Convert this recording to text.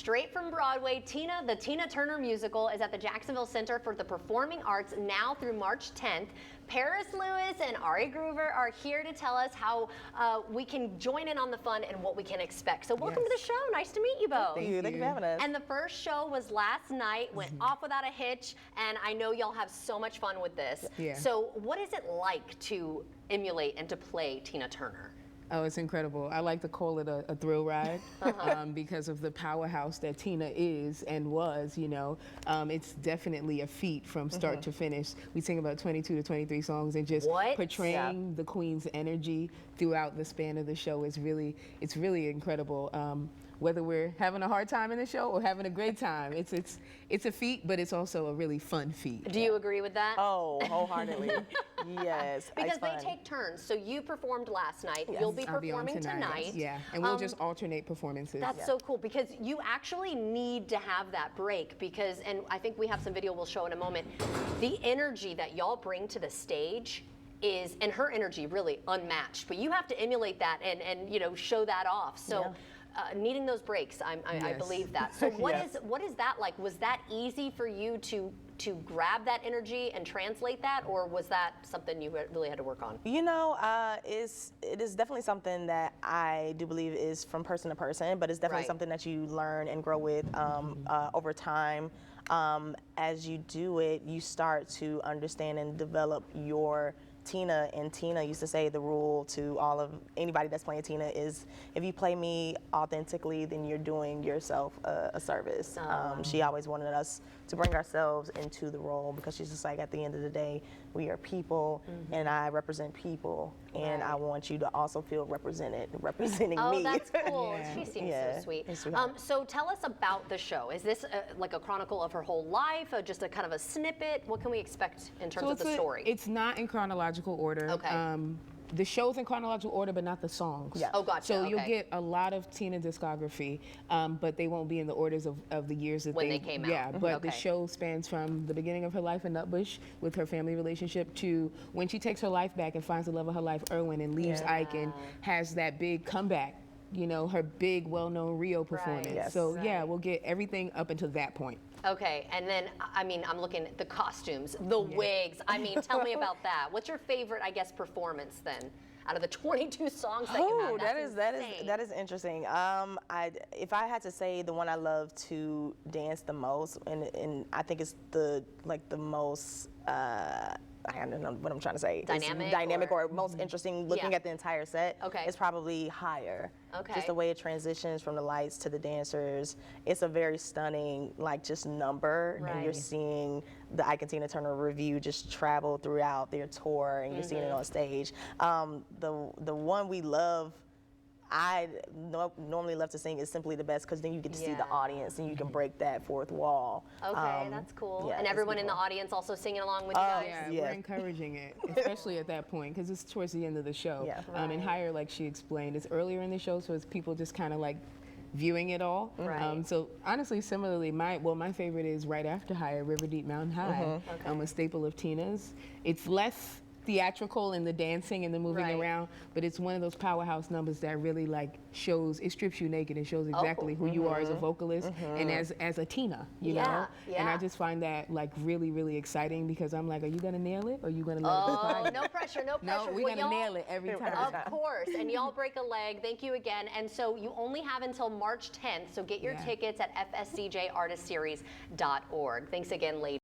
straight from Broadway, Tina, the Tina Turner musical is at the Jacksonville Center for the Performing Arts now through March 10th. Paris Lewis and Ari Gruver are here to tell us how we can join in on the fun and what we can expect. So welcome to the show. Nice to meet you both. Thank you. Thank you for having us. And the first show was last night, went off without a hitch, and I know y'all have so much fun with this. Yeah. So what is it like to emulate and to play Tina Turner? Oh, it's incredible. I like to call it a thrill ride because of the powerhouse that Tina is and was, you know. It's definitely a feat from start to finish. We sing about 22 to 23 songs, and just portraying the Queen's energy throughout the span of the show is really, it's really incredible. Whether we're having a hard time in the show or having a great time, it's a feat, but it's also a really fun feat. Do you agree with that? Oh, wholeheartedly. Yes. Because they take turns. So you performed last night. You'll be I'll be on performing tonight. Yeah, and we'll just alternate performances. That's so cool, because you actually need to have that break, because, and I think we have some video we'll show in a moment, the energy that y'all bring to the stage is, and her energy really unmatched, but you have to emulate that and you know, show that off. So. Needing those breaks, I believe that. So what is that like? Was that easy for you to grab that energy and translate that, or was that something you really had to work on? You know, it is definitely something that I do believe is from person to person, but it's definitely something that you learn and grow with over time. As you do it, you start to understand and develop your Tina, and Tina used to say the rule to all of anybody that's playing Tina is, if you play me authentically, then you're doing yourself a service. She always wanted us to bring ourselves into the role, because she's just like, at the end of the day, we are people, and I represent people, and I want you to also feel representing me. Oh, that's cool. She seems so sweet. So tell us about the show. Is this like a chronicle of her whole life, or just a kind of a snippet? What can we expect in terms of the story? It's not in chronological order. Okay. The show's in chronological order, but not the songs. Yeah. Oh, gotcha. So you'll get a lot of Tina discography, but they won't be in the orders of the years that when they came out. Yeah, but the show spans from the beginning of her life in Nutbush with her family relationship to when she takes her life back and finds the love of her life, Irwin, and leaves Ike and has that big comeback. You know, her big, well-known Rio performance. So yeah, we'll get everything up until that point. Okay, and then, I mean, I'm looking at the costumes, the wigs. I mean, tell me about that. What's your favorite, I guess, performance then, out of the 22 songs that you have? That is interesting. If I had to say the one I love to dance the most, and I think it's the most. I don't know what I'm trying to say. Dynamic or most interesting looking at the entire set. Okay. It's probably Higher. Okay. Just the way it transitions from the lights to the dancers. It's a very stunning, like, just number. And you're seeing the Ike and Tina Turner Revue just travel throughout their tour, and you're seeing it on stage. The one we love, I normally love to sing, is Simply the Best, because then you get to see the audience and you can break that fourth wall. Okay, that's cool. Yeah, and everyone in the audience also singing along with you guys? Yeah, we're encouraging it, especially at that point, because it's towards the end of the show. And Higher, like she explained, it's earlier in the show, so it's people just kind of like viewing it all. So honestly, similarly, my favorite is right after Higher, River Deep Mountain High. A staple of Tina's. It's less theatrical in the dancing and the moving around, but it's one of those powerhouse numbers that really like shows, it strips you naked and shows exactly who you are as a vocalist and as a Tina, you know? And I just find that like really, really exciting, because I'm like, are you gonna nail it, or are you gonna let it slide? No pressure, no pressure. No, we're gonna nail it every time. Of course, and y'all break a leg. Thank you again. And so you only have until March 10th, so get your tickets at fscjartistseries.org. Thanks again, ladies.